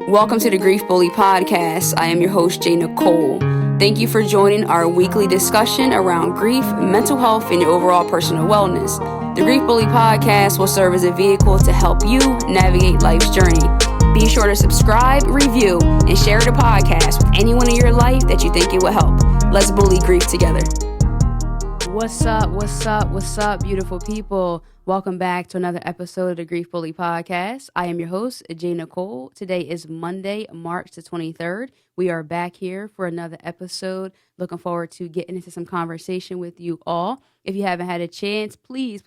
Welcome to the Grief Bully Podcast. I am your host, J.Nicole. Thank you for joining our weekly discussion around grief, mental health, and your overall personal wellness. The Grief Bully Podcast will serve as a vehicle to help you navigate life's journey. Be sure to subscribe, review, and share the podcast with anyone in your life that you think it will help. Let's bully grief together. What's up, beautiful people? Welcome back to another episode of the Grief Bully Podcast. I am your host, J.Nicole. Today is Monday, March the 23rd. We are back here for another episode. Looking forward to getting into some conversation with you all. If you haven't had a chance, please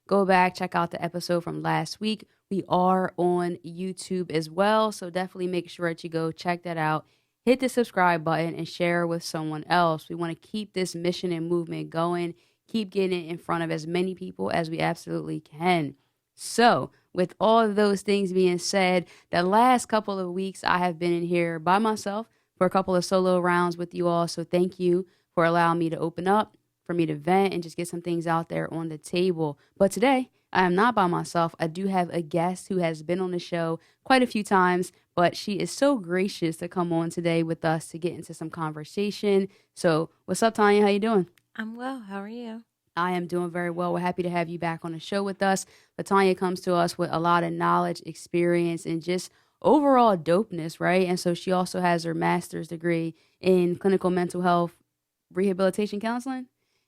go back, check out the episode from last week. We are on YouTube as well, so definitely make sure that you go check that out. Hit the subscribe button and share with someone else. We want to keep this mission and movement going. Keep getting it in front of as many people as we absolutely can. So, with all of those things being said, the last couple of weeks I have been in here by myself for a couple of solo rounds with you all. So thank you for allowing me to open up, for me to vent, and just get some things out there on the table. But today, I am not by myself. I do have a guest who has been on the show quite a few times, but she is so gracious to come on today with us to get into some conversation. So what's up, Tanya? How you doing? I'm well. How are you? I am doing very well. We're happy to have you back on the show with us. Latanya comes to us with a lot of knowledge, experience, and just overall dopeness, right? And so she also has her master's degree in clinical mental health rehabilitation counseling.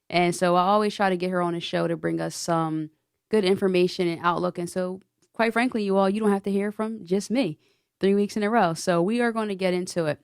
And so I always try to get her on the show to bring us some good information and outlook. And so, quite frankly, you don't have to hear from just me 3 weeks in a row. So we are going to get into it.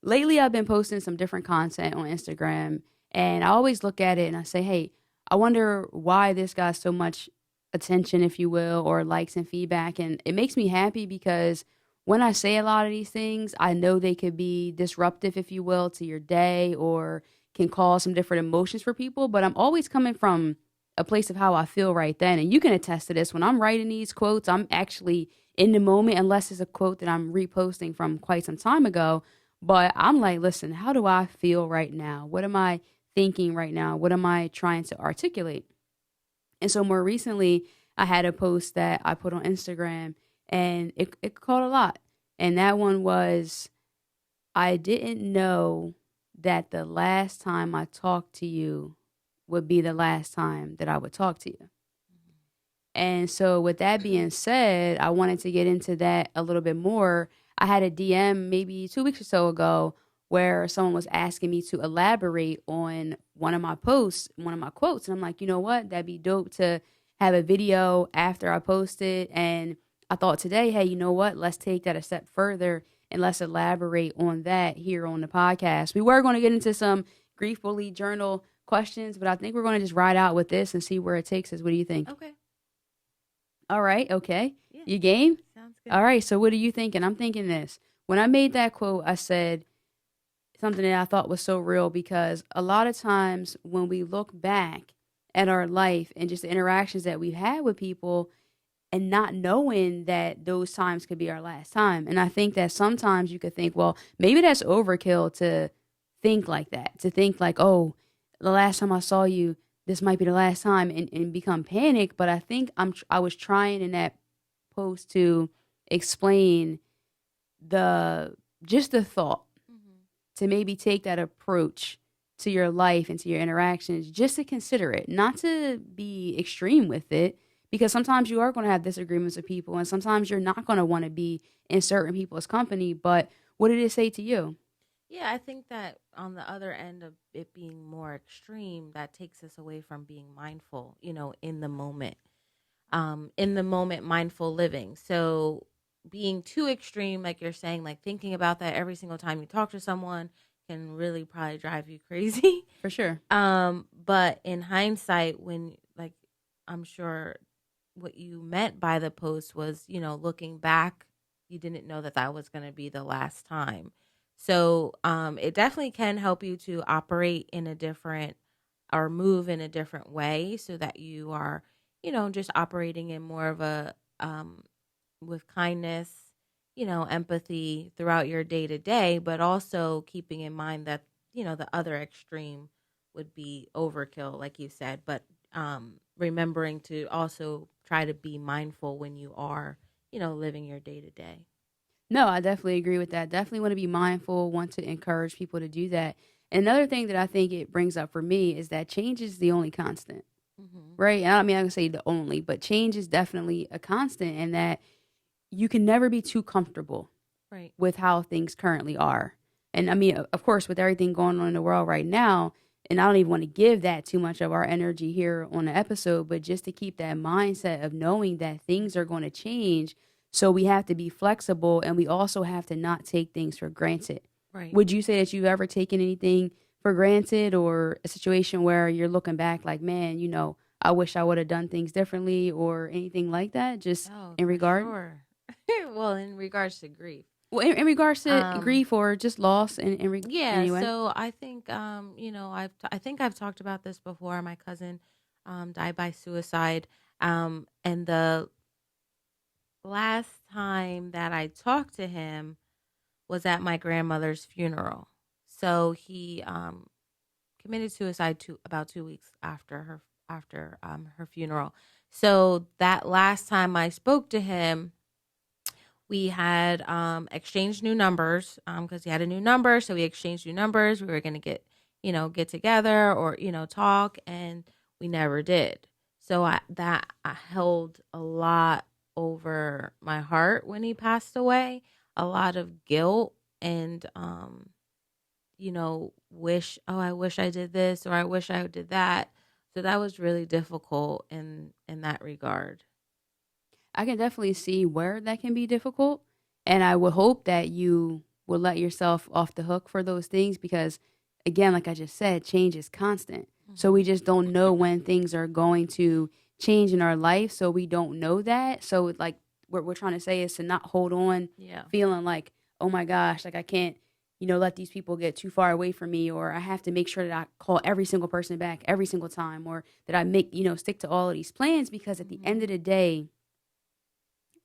Lately, I've been posting some different content on Instagram, and I always look at it and I say, hey, I wonder why this got so much attention, if you will, or likes and feedback. And it makes me happy because when I say a lot of these things, I know they could be disruptive, if you will, to your day or can cause some different emotions for people. But I'm always coming from a place of how I feel right then. And you can attest to this. When I'm writing these quotes, I'm actually in the moment, unless it's a quote that I'm reposting from quite some time ago. But I'm like, listen, how do I feel right now? What am I thinking right now? What am I trying to articulate? And so more recently, I had a post that I put on Instagram, and it caught a lot. And that one was, I didn't know that the last time I talked to you would be the last time that I would talk to you. And so with that being said, I wanted to get into that a little bit more. I had a DM maybe 2 weeks or so ago where someone was asking me to elaborate on one of my posts, one of my quotes. And I'm like, you know what? That'd be dope to have a video after I post it. And I thought today, hey, you know what? Let's take that a step further and let's elaborate on that here on the podcast. We were going to get into some Grief Bully Journal questions, but I think we're going to just ride out with this and see where it takes us. What do you think? Okay. All right. Okay. Yeah. You game? Sounds good. All right. So what are you thinking? I'm thinking this. When I made that quote, I said something that I thought was so real, because a lot of times when we look back at our life and just the interactions that we've had with people and not knowing that those times could be our last time. And I think that sometimes you could think, well, maybe that's overkill to think like that, to think like, oh, the last time I saw you, this might be the last time, and become panic. But I think I was trying in that post to explain the thought to maybe take that approach to your life and to your interactions, just to consider it, not to be extreme with it, because sometimes you are going to have disagreements with people, and sometimes you're not going to want to be in certain people's company. But what did it say to you? Yeah, I think that on the other end of it being more extreme, that takes us away from being mindful, in the moment, mindful living. So being too extreme, like you're saying, like thinking about that every single time you talk to someone can really probably drive you crazy. For sure. But in hindsight, when, like, I'm sure what you meant by the post was, looking back, you didn't know that was going to be the last time. So it definitely can help you to operate in a different, or move in a different way, so that you are, just operating in more of a, with kindness, empathy throughout your day to day, but also keeping in mind that, the other extreme would be overkill, like you said, but remembering to also try to be mindful when you are, living your day to day. No, I definitely agree with that. Definitely want to be mindful, want to encourage people to do that. And another thing that I think it brings up for me is that change is the only constant, Mm-hmm. right? And I mean, I can say the only, but change is definitely a constant, and that you can never be too comfortable Right. with how things currently are. And I mean, of course, with everything going on in the world right now, and I don't even want to give that too much of our energy here on the episode, but just to keep that mindset of knowing that things are going to change. So we have to be flexible, and we also have to not take things for granted. Right. Would you say that you've ever taken anything for granted, or a situation where you're looking back like, man, I wish I would have done things differently, or anything like that, just Oh, in for regard? sure. Well, in regards to grief. Well, in regards to Um, grief or just loss yeah, anyway. so I think I think I've talked about this before. My cousin died by suicide. And the last time that I talked to him was at my grandmother's funeral. So he committed suicide about 2 weeks after her funeral. So that last time I spoke to him, we had exchanged new numbers because he had a new number. So we exchanged new numbers. We were going to get together or, talk, and we never did. So I held a lot over my heart when he passed away, a lot of guilt and, I wish I did this or I wish I did that. So that was really difficult in that regard. I can definitely see where that can be difficult. And I would hope that you will let yourself off the hook for those things because, again, like I just said, change is constant. So we Mhm. just don't know when things are going to change in our life. So we don't know that. So, like, what we're trying to say is to not hold on Yeah. feeling like, oh my gosh, like I can't, let these people get too far away from me, or I have to make sure that I call every single person back every single time, or that I make, stick to all of these plans because at the end Mhm. of the day,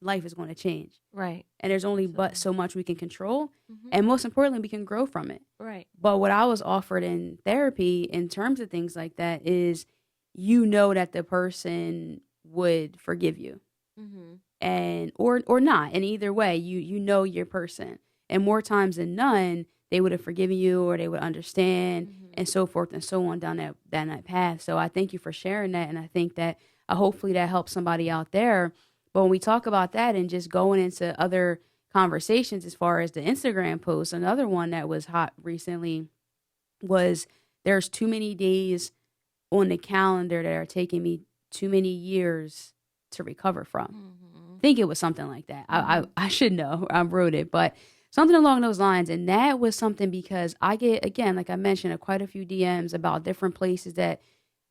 life is going to change. Right. And there's only but Absolutely. so much we can control. Mhm. And most importantly, we can grow from it. Right. But what I was offered in therapy in terms of things like that is that the person would forgive you Mhm. and or not. And either way, you know your person. And more times than none, they would have forgiven you or they would understand Mhm. and so forth and so on down that path. So I thank you for sharing that, and I think that hopefully that helps somebody out there. But when we talk about that and just going into other conversations as far as the Instagram post, another one that was hot recently was there's too many days on the calendar that are taking me too many years to recover from. Mhm. Think it was something like that. I, I Mhm. I should know. I wrote it, but something along those lines. And that was something because I get, again, like I mentioned, quite a few DMs about different places that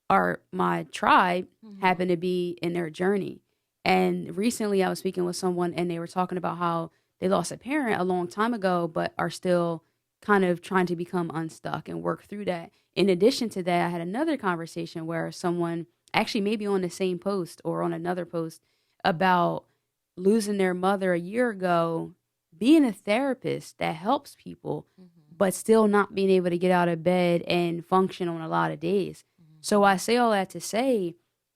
are my tribe Mhm. happen to be in their journey. And recently I was speaking with someone and they were talking about how they lost a parent a long time ago, but are still kind of trying to become unstuck and work through that. In addition to that, I had another conversation where someone actually maybe on the same post or on another post about losing their mother a year ago, being a therapist that helps people, Mhm. but still not being able to get out of bed and function on a lot of days. So I Mhm. say all that to say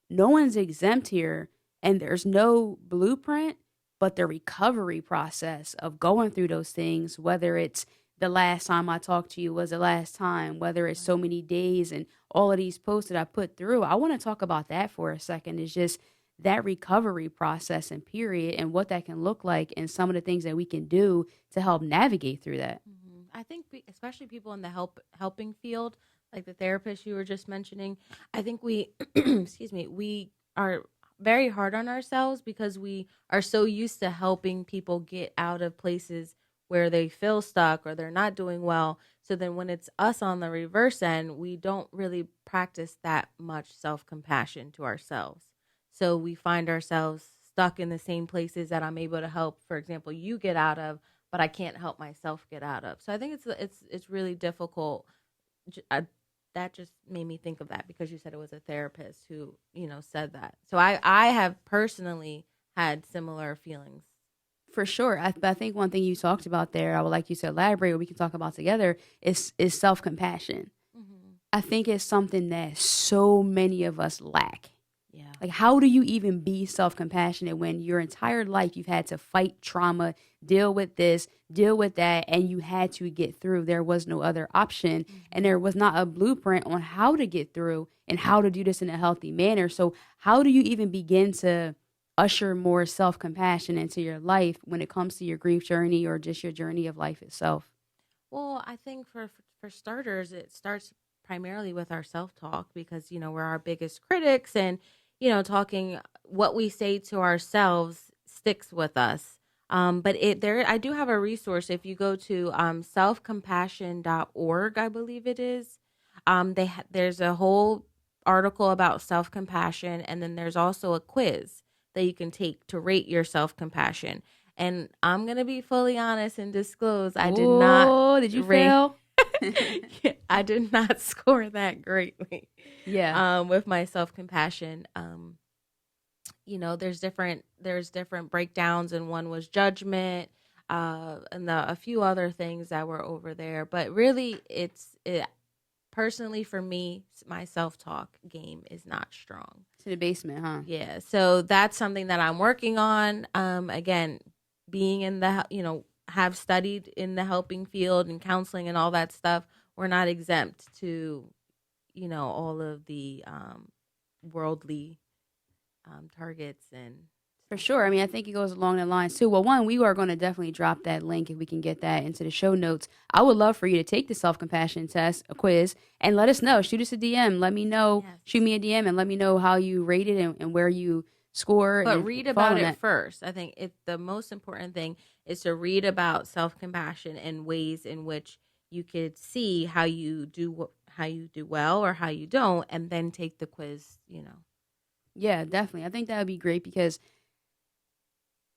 no one's exempt here, and there's no blueprint, but the recovery process of going through those things, whether it's the last time I talked to you was the last time, whether it's so Right. many days and all of these posts that I put through, I want to talk about that for a second. Is just that recovery process and period and what that can look like and some of the things that we can do to help navigate through that. I think especially people in the helping field, like the therapist you were just mentioning, I think we excuse me, we are very hard on ourselves because we are so used to helping people get out of places where they feel stuck or they're not doing well. So then when it's us on the reverse end, we don't really practice that much self-compassion to ourselves. So we find ourselves stuck in the same places that I'm able to help, for example, you get out of, but I can't help myself get out of. So I think it's really difficult. That just made me think of that because you said it was a therapist who said that. So I have personally had similar feelings. For sure. I think one thing you talked about there, I would like you to elaborate, or we can talk about together, is self compassion. Mm-hmm. I think it's something that so many of us lack. Yeah. Like, how do you even be self-compassionate when your entire life you've had to fight trauma, deal with this, deal with that, and you had to get through? There was no other option, and there was not a blueprint on how to get through and how to do this in a healthy manner. So how do you even begin to usher more self-compassion into your life when it comes to your grief journey or just your journey of life itself? Well, I think for starters, it starts primarily with our self talk because we're our biggest critics, and talking what we say to ourselves sticks with us. But I do have a resource. If you go to selfcompassion.org, I believe it is. There's a whole article about self compassion, and then there's also a quiz that you can take to rate your self compassion. And I'm gonna be fully honest and disclose, I did not Oh, did you rate. fail? I did not score that greatly. Yeah. With my self compassion. There's different breakdowns, and one was judgment, and a few other things that were over there. But really, personally for me, my self talk game is not strong. To the basement, huh? Yeah, so that's something that I'm working on. Again, being in have studied in the helping field and counseling and all that stuff, we're not exempt to, all of the worldly targets and. For sure. I mean, I think it goes along the lines too. Well, one, we are going to definitely drop that link if we can get that into the show notes. I would love for you to take the self-compassion test, a quiz, and let us know. Shoot us a DM. Let me know. Yes. Shoot me a DM and let me know how you rated and where you score. But read about it first. I think the most important thing is to read about self-compassion and ways in which you could see how you do well or how you don't, and then take the quiz. Yeah, definitely. I think that would be great because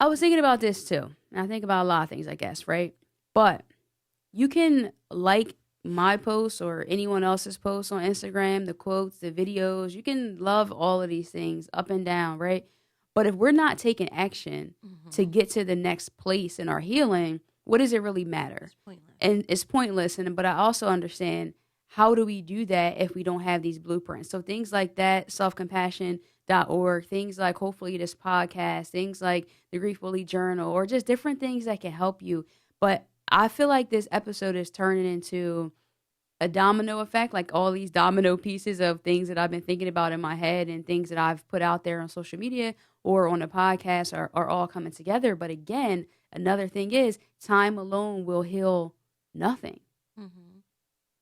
I was thinking about this too. And I think about a lot of things, I guess, right? But you can like my posts or anyone else's posts on Instagram, the quotes, the videos. You can love all of these things up and down, right? But if we're not taking action to get to the next place in our healing, what does it really matter? It's pointless. And it's pointless. But I also understand, how do we do that if we don't have these blueprints? So things like that, selfcompassion.org, things like hopefully this podcast, things like the Grief Bully Journal, or just different things that can help you. But I feel like this episode is turning into a domino effect, like all these domino pieces of things that I've been thinking about in my head and things that I've put out there on social media or on a podcast are all coming together. But again, another thing is time alone will heal nothing. Mm-hmm.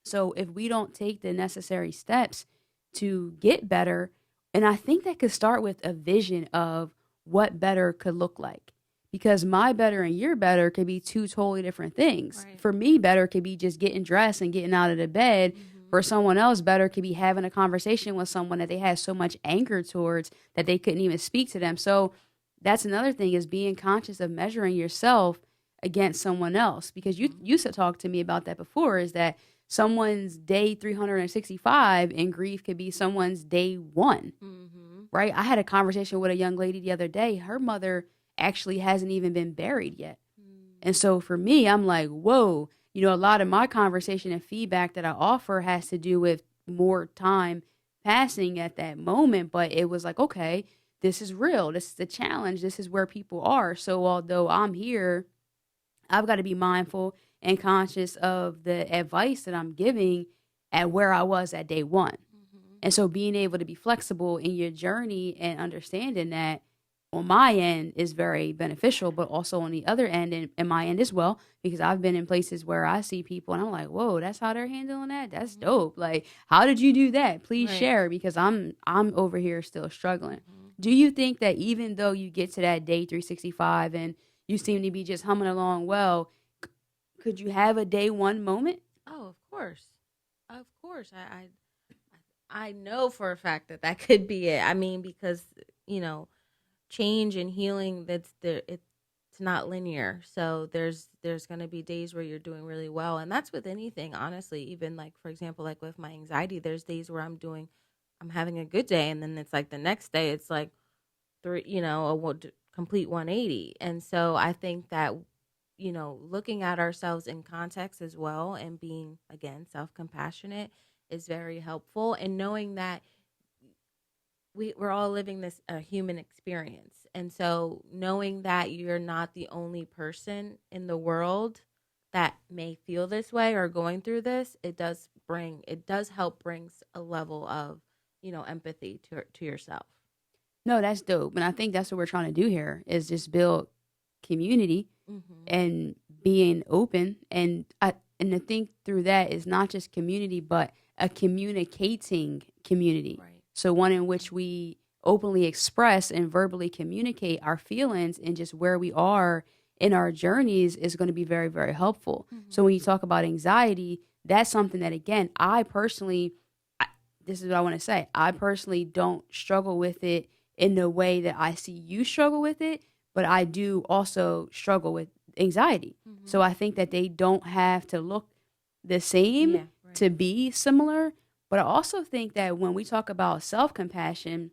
So if we don't take the necessary steps to get better, and I think that could start with a vision of what better could look like. Because my better and your better could be two totally different things. Right. For me, better could be just getting dressed and getting out of the bed. Mm-hmm. For someone else, better could be having a conversation with someone that they had so much anger towards that they couldn't even speak to them. So that's another thing, is being conscious of measuring yourself against someone else. Because you used to talk to me about that before, is that someone's day 365 in grief could be someone's day one, right? I had a conversation with a young lady the other day. Her mother actually hasn't even been buried yet. And so for me, I'm like, whoa, a lot of my conversation and feedback that I offer has to do with more time passing at that moment. But it was like, okay, this is real. This is the challenge. This is where people are. So although I'm here, I've got to be mindful and conscious of the advice that I'm giving at where I was at day one. Mm-hmm. And so being able to be flexible in your journey and understanding that on my end is very beneficial, but also on the other end and my end as well, because I've been in places where I see people and I'm like, whoa, that's how they're handling that? That's dope. Like, how did you do that? Please share, because I'm over here still struggling. Mm-hmm. Do you think that even though you get to that day 365 and you seem to be just humming along well, could you have a day one moment? Oh, of course. Of course. I know for a fact that could be it. I mean, because, change and healing, it's not linear. So there's going to be days where you're doing really well. And that's with anything, honestly. Even like, for example, like with my anxiety, there's days where I'm having a good day. And then it's like the next day, it's like a complete 180. And so I think that, looking at ourselves in context as well and being, again, self-compassionate is very helpful. And knowing that we're all living this human experience. And so knowing that you're not the only person in the world that may feel this way or going through this, it does help brings a level of, empathy to yourself. No, that's dope. And I think that's what we're trying to do here is just build community Mm-hmm. and being open. And to think through that is not just community, but a communicating community. Right. So one in which we openly express and verbally communicate our feelings and just where we are in our journeys is going to be very, very helpful. Mm-hmm. So when you talk about anxiety, that's something that, again, this is what I want to say. I personally don't struggle with it in the way that I see you struggle with it, but I do also struggle with anxiety. Mm-hmm. So I think that they don't have to look the same Right. to be similar. But I also think that when we talk about self compassion,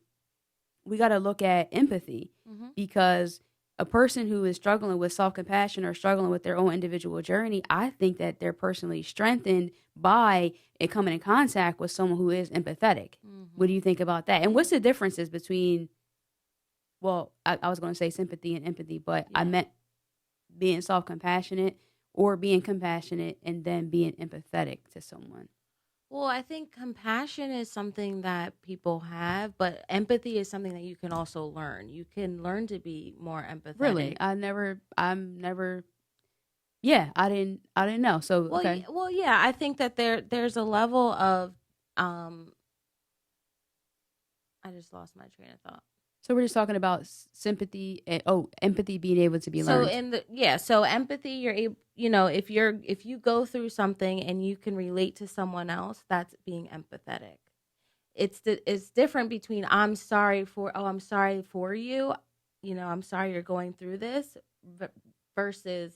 we got to look at empathy Mm-hmm. because a person who is struggling with self compassion or struggling with their own individual journey, I think that they're personally strengthened by it coming in contact with someone who is empathetic. Mm-hmm. What do you think about that? And what's the differences between, well, I was going to say sympathy and empathy, but I meant being self compassionate or being compassionate and then being empathetic to someone. Well, I think compassion is something that people have, but empathy is something that you can also learn. You can learn to be more empathetic. Really? Yeah, I didn't know. So, Well, okay. yeah, I think that there's a level of I just lost my train of thought. So we're just talking about sympathy and empathy being able to be learned. So empathy, you're able, if you go through something and you can relate to someone else, that's being empathetic. It's different between I'm sorry for you, I'm sorry you're going through this, versus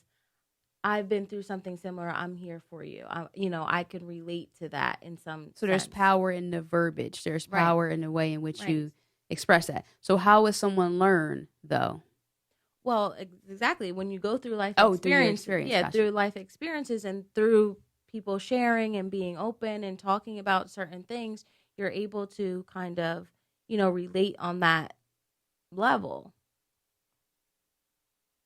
I've been through something similar. I'm here for you. I can relate to that in some. So there's power in the verbiage. There's Right. power in the way in which Right. you express that. So how would someone learn though? Well, exactly. When you go through life Through your experience, experience, yeah, gotcha. through life experiences and through people sharing and being open and talking about certain things, you're able to kind of, relate on that level.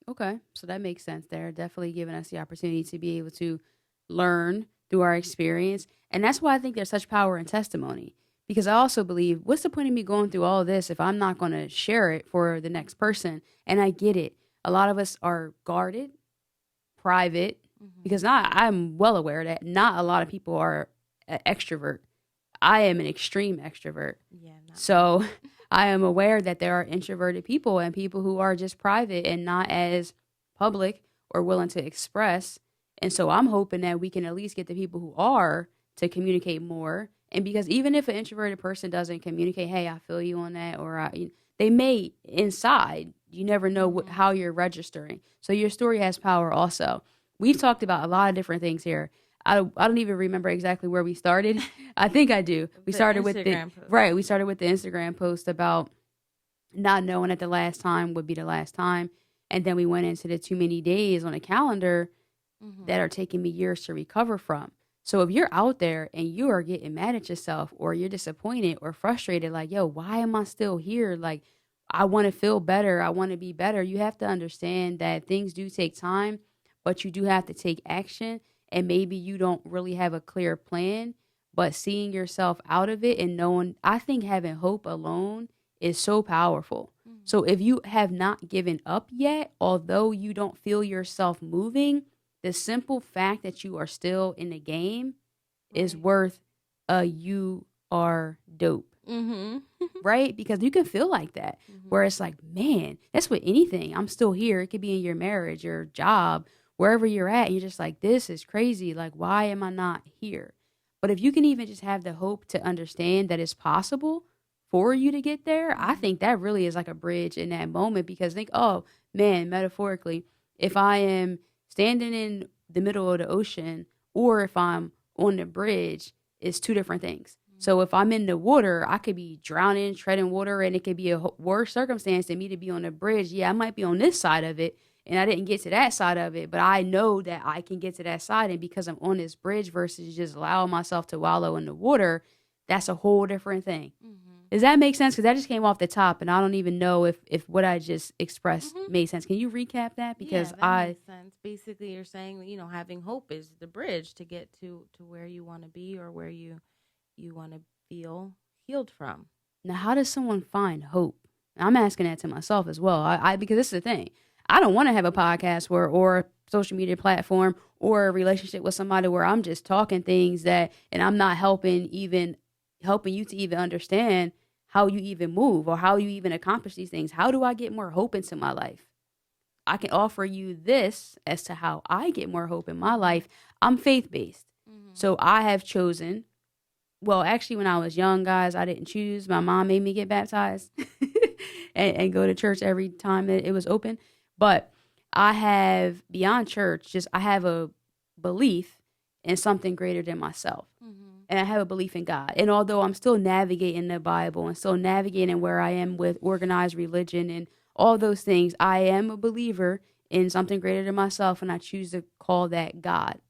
Okay, so that makes sense there. Definitely giving us the opportunity to be able to learn through our experience. And that's why I think there's such power in testimony. Because I also believe, what's the point of me going through all of this if I'm not going to share it for the next person? And I get it. A lot of us are guarded, private, because I'm well aware that not a lot of people are an extrovert. I am an extreme extrovert. Yeah. So I am aware that there are introverted people and people who are just private and not as public or willing to express. And so I'm hoping that we can at least get the people who are to communicate more. And because even if an introverted person doesn't communicate, hey, I feel you on that, or they may inside, you never know how you're registering. So your story has power also. We've talked about a lot of different things here. I don't even remember exactly where we started. I think I do. We started with the Instagram post about not knowing that the last time would be the last time. And then we went into the too many days on a calendar that are taking me years to recover from. So if you're out there and you are getting mad at yourself or you're disappointed or frustrated, like, yo, why am I still here? Like, I want to feel better. I want to be better. You have to understand that things do take time, but you do have to take action. And maybe you don't really have a clear plan, but seeing yourself out of it and knowing, I think having hope alone is so powerful. So if you have not given up yet, although you don't feel yourself moving, the simple fact that you are still in the game is worth you are dope. Right? Because you can feel like that, where it's like, man, that's with anything. I'm still here. It could be in your marriage, your job, wherever you're at. You're just like, this is crazy. Like, why am I not here? But if you can even just have the hope to understand that it's possible for you to get there, I think that really is like a bridge in that moment. Because think, oh man, metaphorically, if I am standing in the middle of the ocean or if I'm on the bridge, it's two different things. So if I'm in the water, I could be drowning, treading water, and it could be a worse circumstance than me to be on the bridge. Yeah, I might be on this side of it, and I didn't get to that side of it, but I know that I can get to that side. And because I'm on this bridge versus just allowing myself to wallow in the water, that's a whole different thing. Does that make sense? Because that just came off the top, and I don't even know if what I just expressed made sense. Can you recap that? Because Yeah, that makes sense. Basically, you're saying, having hope is the bridge to get to where you want to be, or where you want to feel healed from. Now, how does someone find hope? I'm asking that to myself as well. I because this is the thing. I don't want to have a podcast or a social media platform or a relationship with somebody where I'm just talking things and I'm not helping you to even understand how you even move or how you even accomplish these things. How do I get more hope into my life? I can offer you this as to how I get more hope in my life. I'm faith based. So I have chosen, well, actually, when I was young, guys, I didn't choose. My mom made me get baptized and go to church every time that it was open. But I have, beyond church, I have a belief in something greater than myself. And I have a belief in God. And although I'm still navigating the Bible and still navigating where I am with organized religion and all those things, I am a believer in something greater than myself, and I choose to call that God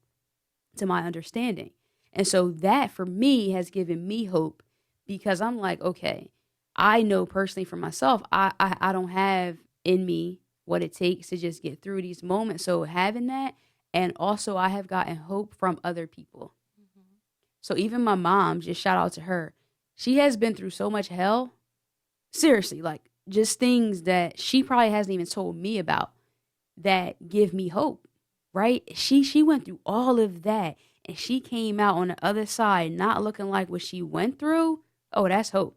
to my understanding. And so that for me has given me hope, because I'm like, okay, I know personally for myself, I don't have in me what it takes to just get through these moments. So having that, and also I have gotten hope from other people. So even my mom, just shout out to her. She has been through so much hell. Seriously, like just things that she probably hasn't even told me about that give me hope, right? She went through all of that, and she came out on the other side not looking like what she went through. Oh, that's hope.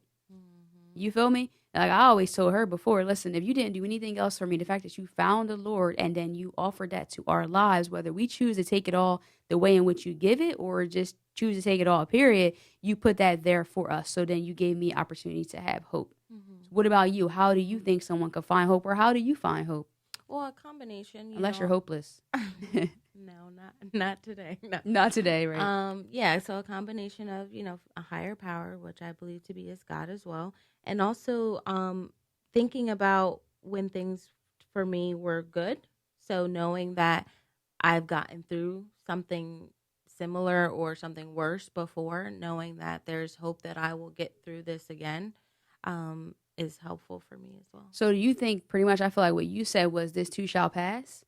You feel me? Like I always told her before, listen, if you didn't do anything else for me, the fact that you found the Lord and then you offered that to our lives, whether we choose to take it all the way in which you give it or just choose to take it all, period, you put that there for us. So then you gave me opportunity to have hope. So what about you? How do you think someone could find hope, or how do you find hope? Well, a combination. Unless you're hopeless. No, not today. No. Not today, right? Yeah. So a combination of a higher power, which I believe to be is God as well, and also thinking about when things for me were good. So knowing that I've gotten through something similar or something worse before, knowing that there's hope that I will get through this again, is helpful for me as well. So do you think pretty much, I feel like what you said was this too shall pass?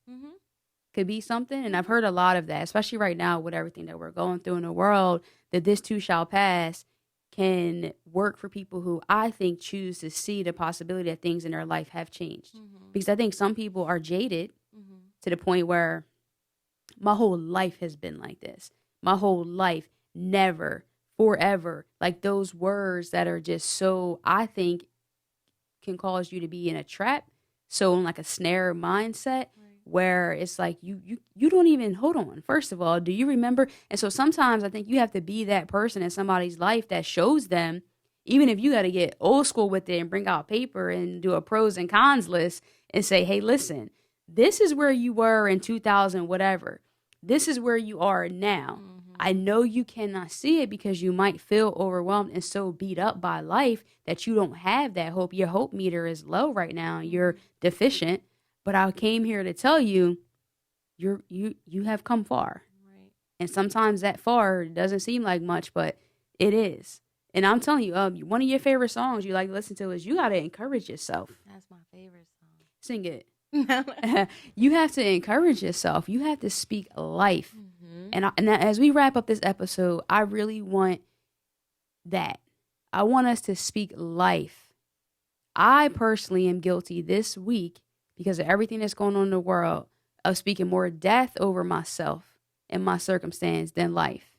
Could be something. And I've heard a lot of that, especially right now with everything that we're going through in the world, that this too shall pass can work for people who I think choose to see the possibility that things in their life have changed. Because I think some people are jaded to the point where my whole life has been like this. My whole life, never, forever. Like those words that are just so, I think, can cause you to be in a trap. So in like a snare mindset, where it's like you don't even, hold on. First of all, do you remember? And so sometimes I think you have to be that person in somebody's life that shows them, even if you got to get old school with it and bring out paper and do a pros and cons list and say, hey, listen, this is where you were in 2000, whatever. This is where you are now. I know you cannot see it because you might feel overwhelmed and so beat up by life that you don't have that hope. Your hope meter is low right now. You're deficient. But I came here to tell you, you have come far. Right. And sometimes that far doesn't seem like much, but it is. And I'm telling you, one of your favorite songs you like to listen to is You Gotta Encourage Yourself. That's my favorite song. Sing it. You have to encourage yourself. You have to speak life. And as we wrap up this episode, I really want that. I want us to speak life. I personally am guilty this week, because of everything that's going on in the world, of speaking more death over myself and my circumstance than life.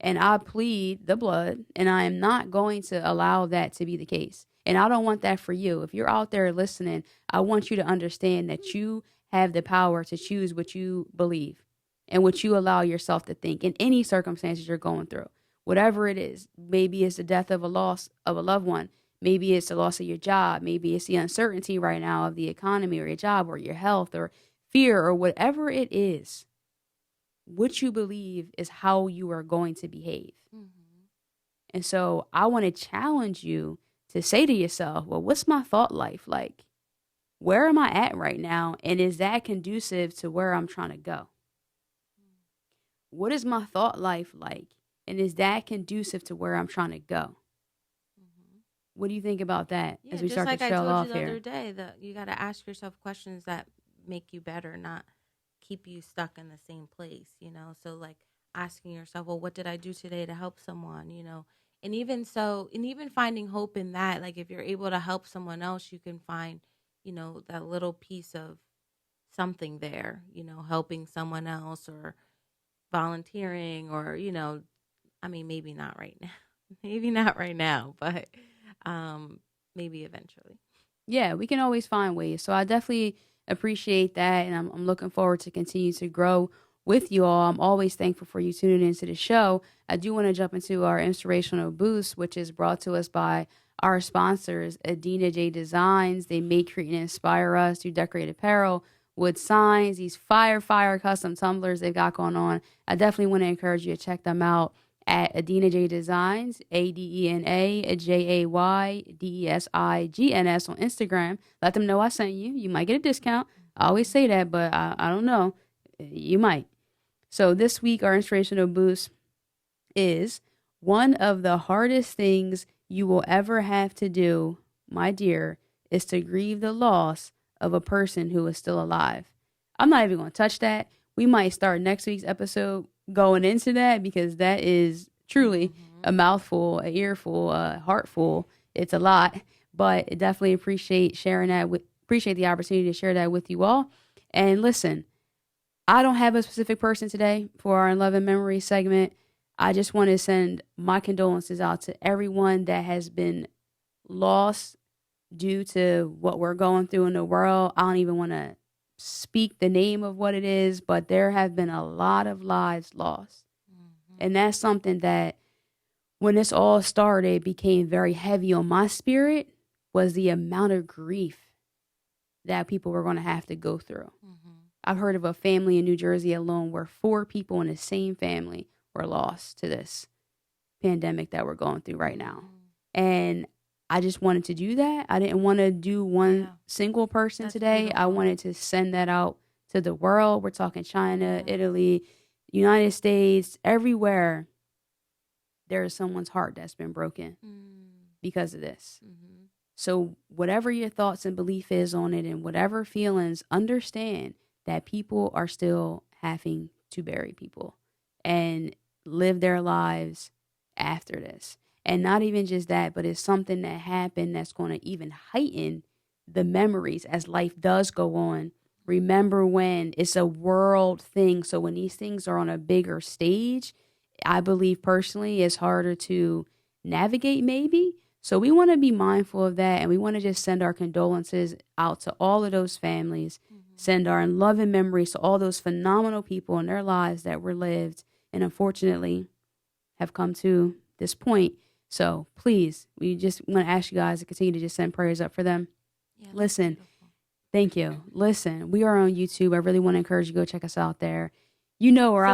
And I plead the blood, and I am not going to allow that to be the case. And I don't want that for you. If you're out there listening, I want you to understand that you have the power to choose what you believe and what you allow yourself to think in any circumstances you're going through. Whatever it is, maybe it's the death of a loss of a loved one. Maybe it's the loss of your job. Maybe it's the uncertainty right now of the economy or your job or your health or fear or whatever it is. What you believe is how you are going to behave. And so I want to challenge you to say to yourself, well, what's my thought life like? Where am I at right now? And is that conducive to where I'm trying to go? What is my thought life like? And is that conducive to where I'm trying to go? What do you think about that Yeah, as we just start to like I trail told you off the other here? day, that you got to ask yourself questions that make you better, not keep you stuck in the same place, you know? So, like, asking yourself, well, what did I do today to help someone, you know? And even so, and even finding hope in that, like, if you're able to help someone else, you can find, you know, that little piece of something there, you know, helping someone else or volunteering or, you know, I mean, maybe not right now. Maybe not right now, but um maybe eventually. Yeah, we can always find ways. So I definitely appreciate that, and I'm looking forward to continue to grow with you all. I'm always thankful for you tuning into the show. I do want to jump into our inspirational boost, which is brought to us by our sponsors, Adina J Designs. They make, create, and inspire us to decorate apparel, wood signs, these fire custom tumblers they've got going on. I definitely want to encourage you to check them out at Adina J Designs, ADENA JAYDESIGNS on Instagram. Let them know I sent you. You might get a discount. I always say that, but I don't know. You might. So this week, our inspirational boost is one of the hardest things you will ever have to do, my dear, is to grieve the loss of a person who is still alive. I'm not even going to touch that. We might start next week's episode going into that because that is truly a mouthful, a earful, a heartful. It's a lot, but definitely appreciate sharing that appreciate the opportunity to share that with you all. And listen, I don't have a specific person today for our 11 Memories segment. I just want to send my condolences out to everyone that has been lost due to what we're going through in the world. I don't even want to speak the name of what it is, but there have been a lot of lives lost. And that's something that when this all started became very heavy on my spirit, was the amount of grief that people were going to have to go through. I've heard of a family in New Jersey alone where 4 people in the same family were lost to this pandemic that we're going through right now. And I just wanted to do that. I didn't want to do one single person That's today. beautiful. I wanted to send that out to the world. We're talking China, Italy, United States, everywhere. There is someone's heart that's been broken because of this. So whatever your thoughts and belief is on it and whatever feelings, understand that people are still having to bury people and live their lives after this. And not even just that, but it's something that happened that's going to even heighten the memories as life does go on. Remember when it's a world thing. So when these things are on a bigger stage, I believe personally it's harder to navigate maybe. So we want to be mindful of that, and we want to just send our condolences out to all of those families, send our loving memories to all those phenomenal people in their lives that were lived and unfortunately have come to this point. So please, we just want to ask you guys to continue to just send prayers up for them. Yeah, Listen, thank you. Listen, we are on YouTube. I really want to encourage you to go check us out there. You know where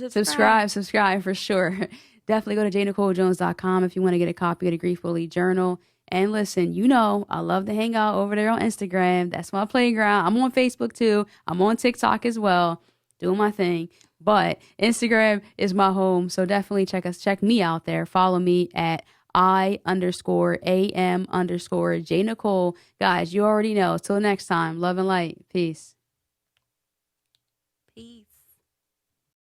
subscribe for sure. Definitely go to jnicolejones.com if you want to get a copy of the Grief Bully Journal. And listen, you know, I love to hang out over there on Instagram. That's my playground. I'm on Facebook too. I'm on TikTok as well, doing my thing. But Instagram is my home. So definitely check me out there. Follow me at I_AM_J Nicole. Guys, you already know. Till next time, love and light. Peace.